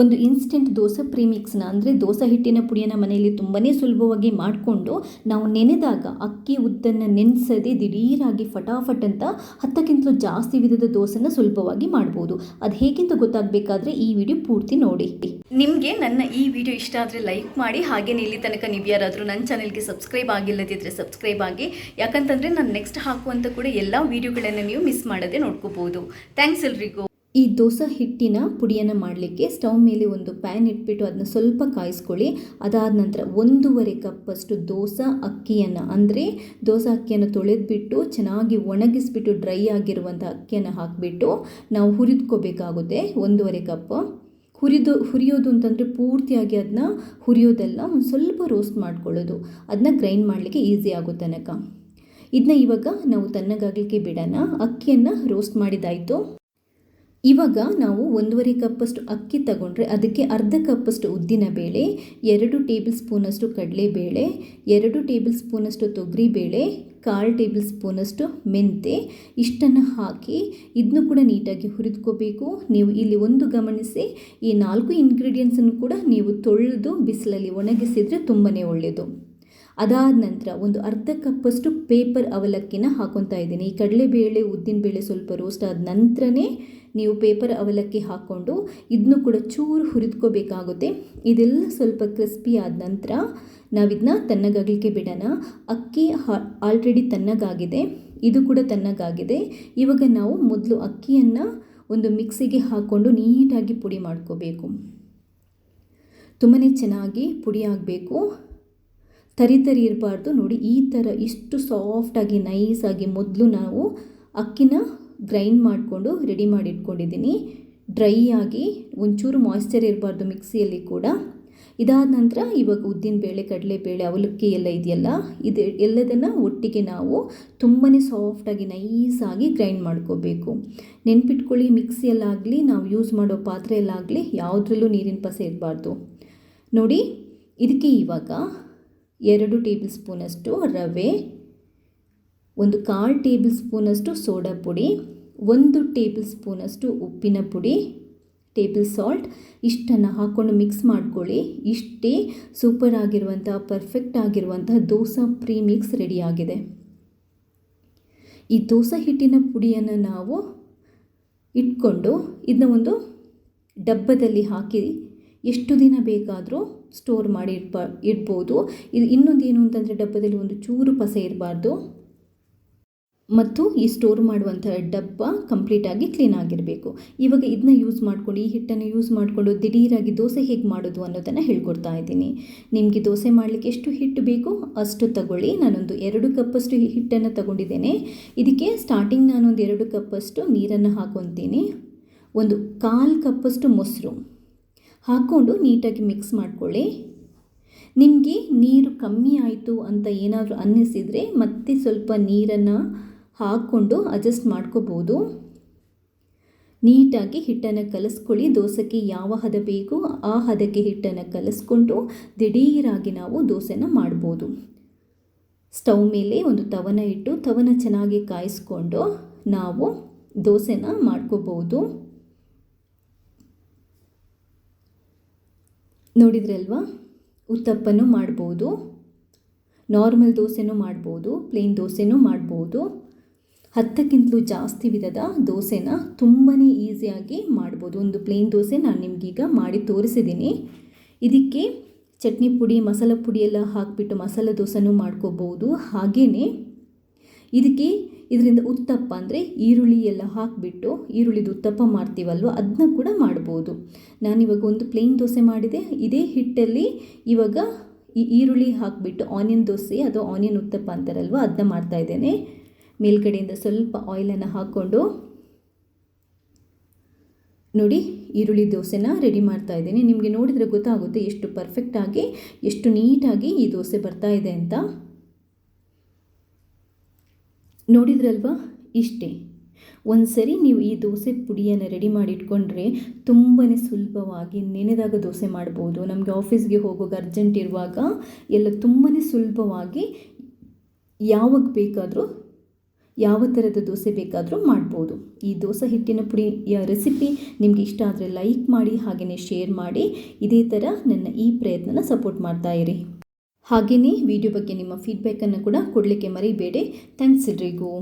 ಒಂದು ಇನ್ಸ್ಟೆಂಟ್ ದೋಸೆ ಪ್ರೀಮಿಕ್ಸ್ನ ಅಂದರೆ ದೋಸೆ ಹಿಟ್ಟಿನ ಪುಡಿಯನ್ನು ಮನೆಯಲ್ಲಿ ತುಂಬಾ ಸುಲಭವಾಗಿ ಮಾಡಿಕೊಂಡು ನಾವು ನೆನೆದಾಗ ಅಕ್ಕಿ ಉದ್ದನ್ನು ನೆನೆಸದೆ ದಿಢೀರಾಗಿ ಫಟಾಫಟ್ ಅಂತ 10ಕ್ಕಿಂತಲೂ ಜಾಸ್ತಿ ವಿಧದ ದೋಸೆನ ಸುಲಭವಾಗಿ ಮಾಡ್ಬೋದು. ಅದು ಹೇಗೆಂತ ಗೊತ್ತಾಗಬೇಕಾದ್ರೆ ಈ ವಿಡಿಯೋ ಪೂರ್ತಿ ನೋಡಿ. ನಿಮಗೆ ನನ್ನ ಈ ವಿಡಿಯೋ ಇಷ್ಟ ಆದರೆ ಲೈಕ್ ಮಾಡಿ, ಹಾಗೆಯೇ ಇಲ್ಲಿ ತನಕ ನೀವು ಯಾರಾದರೂ ನನ್ನ ಚಾನೆಲ್ಗೆ ಸಬ್ಸ್ಕ್ರೈಬ್ ಆಗಿಲ್ಲದಿದ್ದರೆ ಸಬ್ಸ್ಕ್ರೈಬ್ ಆಗಿ, ಯಾಕಂತಂದರೆ ನಾನು ನೆಕ್ಸ್ಟ್ ಹಾಕುವಂಥ ಕೂಡ ಎಲ್ಲ ವೀಡಿಯೋಗಳನ್ನು ನೀವು ಮಿಸ್ ಮಾಡದೆ ನೋಡ್ಕೋಬೋದು. ಥ್ಯಾಂಕ್ಸ್ ಎಲ್ರಿಗೂ. ಈ ದೋಸೆ ಹಿಟ್ಟಿನ ಪುಡಿಯನ್ನು ಮಾಡಲಿಕ್ಕೆ ಸ್ಟವ್ ಮೇಲೆ ಒಂದು ಪ್ಯಾನ್ ಇಟ್ಬಿಟ್ಟು ಅದನ್ನ ಸ್ವಲ್ಪ ಕಾಯಿಸ್ಕೊಳ್ಳಿ. ಅದಾದ ನಂತರ 1.5 ಕಪ್ಪಷ್ಟು ದೋಸೆ ಅಕ್ಕಿಯನ್ನು ಅಂದರೆ ದೋಸೆ ಅಕ್ಕಿಯನ್ನು ತೊಳೆದ್ಬಿಟ್ಟು ಚೆನ್ನಾಗಿ ಒಣಗಿಸ್ಬಿಟ್ಟು ಡ್ರೈ ಆಗಿರುವಂಥ ಅಕ್ಕಿಯನ್ನು ಹಾಕಿಬಿಟ್ಟು ನಾವು ಹುರಿದ್ಕೋಬೇಕಾಗುತ್ತೆ. 1.5 ಕಪ್ ಹುರಿಯೋದು ಅಂತಂದರೆ ಪೂರ್ತಿಯಾಗಿ ಅದನ್ನ ಹುರಿಯೋದಲ್ಲ, ಒಂದು ಸ್ವಲ್ಪ ರೋಸ್ಟ್ ಮಾಡ್ಕೊಳ್ಳೋದು, ಅದನ್ನ ಗ್ರೈಂಡ್ ಮಾಡಲಿಕ್ಕೆ ಈಸಿ ಆಗೋ ತನಕ. ಇದನ್ನ ಇವಾಗ ನಾವು ತಣ್ಣಗಾಗಲಿಕ್ಕೆ ಬಿಡೋಣ. ಅಕ್ಕಿಯನ್ನು ರೋಸ್ಟ್ ಮಾಡಿದಾಯಿತು. ಇವಾಗ ನಾವು 1.5 ಕಪ್ಪಷ್ಟು ಅಕ್ಕಿ ತಗೊಂಡ್ರೆ ಅದಕ್ಕೆ ಅರ್ಧ ಕಪ್ಪಷ್ಟು ಉದ್ದಿನಬೇಳೆ, 2 ಟೇಬಲ್ ಸ್ಪೂನಷ್ಟು ಕಡಲೆಬೇಳೆ, 2 ಟೇಬಲ್ ಸ್ಪೂನಷ್ಟು ತೊಗರಿಬೇಳೆ, 1/4 ಟೇಬಲ್ ಸ್ಪೂನಷ್ಟು ಮೆಂತೆ ಇಷ್ಟನ್ನು ಹಾಕಿ ಇದನ್ನು ಕೂಡ ನೀಟಾಗಿ ಹುರಿದ್ಕೋಬೇಕು. ನೀವು ಇಲ್ಲಿ ಒಂದು ಗಮನಿಸಿ, ಈ 4 ಇಂಗ್ರೀಡಿಯೆಂಟ್ಸನ್ನು ಕೂಡ ನೀವು ತೊಳೆದು ಬಿಸಿಲಲ್ಲಿ ಒಣಗಿಸಿದರೆ ತುಂಬಾ ಒಳ್ಳೆಯದು. ಅದಾದ ನಂತರ ಒಂದು ಅರ್ಧ ಕಪ್ಪಷ್ಟು ಪೇಪರ್ ಅವಲಕ್ಕಿನ ಹಾಕೊತಾ ಇದ್ದೀನಿ. ಈ ಕಡಲೆಬೇಳೆ ಉದ್ದಿನಬೇಳೆ ಸ್ವಲ್ಪ ರೋಸ್ಟ್ ಆದ ನಂತರನೇ ನೀವು ಪೇಪರ್ ಅವಲಕ್ಕಿ ಹಾಕ್ಕೊಂಡು ಇದನ್ನು ಕೂಡ ಚೂರು ಹುರಿದ್ಕೋಬೇಕಾಗುತ್ತೆ. ಇದೆಲ್ಲ ಸ್ವಲ್ಪ ಕ್ರಿಸ್ಪಿ ಆದ ನಂತರ ನಾವಿದನ್ನ ತಣ್ಣಗಾಗಲಿಕ್ಕೆ ಬಿಡೋಣ. ಅಕ್ಕಿ ಆಲ್ರೆಡಿ ತಣ್ಣಗಾಗಿದೆ, ಇದು ಕೂಡ ತಣ್ಣಗಾಗಿದೆ. ಇವಾಗ ನಾವು ಮೊದಲು ಅಕ್ಕಿಯನ್ನು ಒಂದು ಮಿಕ್ಸಿಗೆ ಹಾಕ್ಕೊಂಡು ನೀಟಾಗಿ ಪುಡಿ ಮಾಡ್ಕೋಬೇಕು. ತುಂಬಾ ಚೆನ್ನಾಗಿ ಪುಡಿ ಆಗಬೇಕು, ತರಿ ಇರಬಾರ್ದು. ನೋಡಿ ಈ ಥರ ಇಷ್ಟು ಸಾಫ್ಟಾಗಿ ನೈಸಾಗಿ ಮೊದಲು ನಾವು ಅಕ್ಕಿನ ಗ್ರೈಂಡ್ ಮಾಡಿಕೊಂಡು ರೆಡಿ ಮಾಡಿ ಇಟ್ಕೊಂಡಿದ್ದೀನಿ. ಡ್ರೈ ಆಗಿ ಒಂಚೂರು ಮಾಯ್ಶ್ಚರ್ ಇರಬಾರ್ದು ಮಿಕ್ಸಿಯಲ್ಲಿ ಕೂಡ. ಇದಾದ ನಂತರ ಇವಾಗ ಉದ್ದಿನಬೇಳೆ, ಕಡಲೆಬೇಳೆ, ಅವಲಕ್ಕಿ ಎಲ್ಲ ಇದೆಯಲ್ಲ, ಇದು ಎಲ್ಲದನ್ನು ಒಟ್ಟಿಗೆ ನಾವು ತುಂಬಾ ಸಾಫ್ಟಾಗಿ ನೈಸಾಗಿ ಗ್ರೈಂಡ್ ಮಾಡ್ಕೋಬೇಕು. ನೆನ್ಪಿಟ್ಕೊಳ್ಳಿ, ಮಿಕ್ಸಿಯಲ್ಲಾಗಲಿ ನಾವು ಯೂಸ್ ಮಾಡೋ ಪಾತ್ರೆಯಲ್ಲಾಗಲಿ ಯಾವುದ್ರಲ್ಲೂ ನೀರಿನ ಪಸೆ ಇರಬಾರ್ದು. ನೋಡಿ ಇದಕ್ಕೆ ಇವಾಗ 2 ಟೇಬಲ್ ಸ್ಪೂನಷ್ಟು ರವೆ, 1/4 ಟೇಬಲ್ ಸ್ಪೂನಷ್ಟು ಸೋಡಾ ಪುಡಿ, 1 ಟೇಬಲ್ ಸ್ಪೂನಷ್ಟು ಉಪ್ಪಿನ ಪುಡಿ, ಟೇಬಲ್ ಸಾಲ್ಟ್ ಇಷ್ಟನ್ನು ಹಾಕ್ಕೊಂಡು ಮಿಕ್ಸ್ ಮಾಡ್ಕೊಳ್ಳಿ. ಇಷ್ಟೇ ಸೂಪರ್ ಆಗಿರುವಂಥ ಪರ್ಫೆಕ್ಟ್ ಆಗಿರುವಂತಹ ದೋಸೆ ಪ್ರೀಮಿಕ್ಸ್ ರೆಡಿಯಾಗಿದೆ. ಈ ದೋಸೆ ಹಿಟ್ಟಿನ ಪುಡಿಯನ್ನು ನಾವು ಇಟ್ಕೊಂಡು ಇದನ್ನ ಒಂದು ಡಬ್ಬದಲ್ಲಿ ಹಾಕಿ ಎಷ್ಟು ದಿನ ಬೇಕಾದರೂ ಸ್ಟೋರ್ ಮಾಡಿ ಇಡ್ಬೋದು. ಇದು ಇನ್ನೊಂದು ಏನು ಅಂತಂದರೆ ಡಬ್ಬದಲ್ಲಿ ಒಂದು ಚೂರು ಪಸೆ ಇರಬಾರ್ದು ಮತ್ತು ಈ ಸ್ಟೋರ್ ಮಾಡುವಂಥ ಡಬ್ಬ ಕಂಪ್ಲೀಟಾಗಿ ಕ್ಲೀನ್ ಆಗಿರಬೇಕು. ಇವಾಗ ಇದನ್ನ ಯೂಸ್ ಮಾಡಿಕೊಂಡು, ಈ ಹಿಟ್ಟನ್ನು ಯೂಸ್ ಮಾಡಿಕೊಂಡು ದಿಢೀರಾಗಿ ದೋಸೆ ಹೇಗೆ ಮಾಡೋದು ಅನ್ನೋದನ್ನು ಹೇಳ್ಕೊಡ್ತಾ ಇದ್ದೀನಿ. ನಿಮಗೆ ದೋಸೆ ಮಾಡಲಿಕ್ಕೆ ಎಷ್ಟು ಹಿಟ್ಟು ಬೇಕು ಅಷ್ಟು ತಗೊಳ್ಳಿ. ನಾನೊಂದು 2 ಕಪ್ಪಷ್ಟು ಹಿಟ್ಟನ್ನು ತಗೊಂಡಿದ್ದೇನೆ. ಇದಕ್ಕೆ ಸ್ಟಾರ್ಟಿಂಗ್ ನಾನೊಂದು 2 ಕಪ್ಪಷ್ಟು ನೀರನ್ನು ಹಾಕೊತೀನಿ. 1/4 ಕಪ್ಪಷ್ಟು ಮೊಸರು ಹಾಕ್ಕೊಂಡು ನೀಟಾಗಿ ಮಿಕ್ಸ್ ಮಾಡ್ಕೊಳ್ಳಿ. ನಿಮಗೆ ನೀರು ಕಮ್ಮಿ ಆಯಿತು ಅಂತ ಏನಾದರೂ ಅನ್ನಿಸಿದರೆ ಮತ್ತೆ ಸ್ವಲ್ಪ ನೀರನ್ನು ಹಾಕ್ಕೊಂಡು ಅಡ್ಜಸ್ಟ್ ಮಾಡ್ಕೋಬೋದು. ನೀಟಾಗಿ ಹಿಟ್ಟನ್ನು ಕಲಿಸ್ಕೊಳ್ಳಿ. ದೋಸೆಗೆ ಯಾವ ಹದ ಬೇಕು ಆ ಹದಕ್ಕೆ ಹಿಟ್ಟನ್ನು ಕಲಿಸ್ಕೊಂಡು ದಿಢೀರಾಗಿ ನಾವು ದೋಸೆನ ಮಾಡ್ಬೋದು. ಸ್ಟವ್ ಮೇಲೆ ಒಂದು ತವನ ಇಟ್ಟು ತವನ ಚೆನ್ನಾಗಿ ಕಾಯಿಸ್ಕೊಂಡು ನಾವು ದೋಸೆನ ಮಾಡ್ಕೋಬೋದು. ನೋಡಿದ್ರಲ್ವಾ, ಉತ್ತಪ್ಪನೂ ಮಾಡ್ಬೋದು, ನಾರ್ಮಲ್ ದೋಸೆನೂ ಮಾಡ್ಬೋದು, ಪ್ಲೇನ್ ದೋಸೆನೂ ಮಾಡ್ಬೋದು. 10ಕ್ಕಿಂತಲೂ ಜಾಸ್ತಿ ವಿಧದ ದೋಸೆನ ತುಂಬಾ ಈಸಿಯಾಗಿ ಮಾಡ್ಬೋದು. ಒಂದು ಪ್ಲೇನ್ ದೋಸೆ ನಾನು ನಿಮಗೀಗ ಮಾಡಿ ತೋರಿಸಿದ್ದೀನಿ. ಇದಕ್ಕೆ ಚಟ್ನಿ ಪುಡಿ, ಮಸಾಲ ಪುಡಿ ಎಲ್ಲ ಹಾಕಿಬಿಟ್ಟು ಮಸಾಲೆ ದೋಸೆನೂ ಮಾಡ್ಕೋಬೋದು. ಹಾಗೆಯೇ ಇದರಿಂದ ಉತ್ತಪ್ಪ ಅಂದರೆ ಈರುಳ್ಳಿ ಎಲ್ಲ ಹಾಕಿಬಿಟ್ಟು ಈರುಳ್ಳಿದು ಉತ್ತಪ್ಪ ಮಾಡ್ತೀವಲ್ವ ಅದನ್ನ ಕೂಡ ಮಾಡ್ಬೋದು. ನಾನಿವಾಗ ಒಂದು ಪ್ಲೇನ್ ದೋಸೆ ಮಾಡಿದೆ. ಇದೇ ಹಿಟ್ಟಲ್ಲಿ ಇವಾಗ ಈ ಈರುಳ್ಳಿ ಹಾಕಿಬಿಟ್ಟು ಆನಿಯನ್ ದೋಸೆ ಅಥವಾ ಆನಿಯನ್ ಉತ್ತಪ್ಪ ಅಂತಾರಲ್ವ ಅದನ್ನ ಮಾಡ್ತಾಯಿದ್ದೇನೆ. ಮೇಲ್ಗಡೆಯಿಂದ ಸ್ವಲ್ಪ ಆಯಿಲನ್ನು ಹಾಕ್ಕೊಂಡು ನೋಡಿ ಈರುಳ್ಳಿ ದೋಸೆನ ರೆಡಿ ಮಾಡ್ತಾ ಇದ್ದೀನಿ. ನಿಮಗೆ ನೋಡಿದರೆ ಗೊತ್ತಾಗುತ್ತೆ ಎಷ್ಟು ಪರ್ಫೆಕ್ಟಾಗಿ, ಎಷ್ಟು ನೀಟಾಗಿ ಈ ದೋಸೆ ಬರ್ತಾ ಇದೆ ಅಂತ. ನೋಡಿದ್ರಲ್ವಾ, ಇಷ್ಟೇ. ಒಂದು ಸರಿ ನೀವು ಈ ದೋಸೆ ಪುಡಿಯನ್ನು ರೆಡಿ ಮಾಡಿ ಇಟ್ಕೊಂಡ್ರೆ ತುಂಬಾ ಸುಲಭವಾಗಿ ನೆನೆದಾಗ ದೋಸೆ ಮಾಡ್ಬೋದು. ನಮಗೆ ಆಫೀಸ್ಗೆ ಹೋಗುವಾಗ ಅರ್ಜೆಂಟ್ ಇರುವಾಗ ಎಲ್ಲ ತುಂಬಾ ಸುಲಭವಾಗಿ ಯಾವಾಗ ಬೇಕಾದರೂ ಯಾವ ಥರದ ದೋಸೆ ಬೇಕಾದರೂ ಮಾಡ್ಬೋದು. ಈ ದೋಸೆ ಹಿಟ್ಟಿನ ಪುಡಿಯ ರೆಸಿಪಿ ನಿಮಗೆ ಇಷ್ಟ ಆದರೆ ಲೈಕ್ ಮಾಡಿ, ಹಾಗೆಯೇ ಶೇರ್ ಮಾಡಿ. ಇದೇ ಥರ ನನ್ನ ಈ ಪ್ರಯತ್ನನ ಸಪೋರ್ಟ್ ಮಾಡ್ತಾ ಇರಿ. ಹಾಗೆಯೇ ವಿಡಿಯೋ ಬಗ್ಗೆ ನಿಮ್ಮ ಫೀಡ್ಬ್ಯಾಕನ್ನು ಕೂಡ ಕೊಡಲಿಕ್ಕೆ ಮರಿಬೇಡಿ. ಥ್ಯಾಂಕ್ಸ್ ಎಲ್ರಿಗೂ.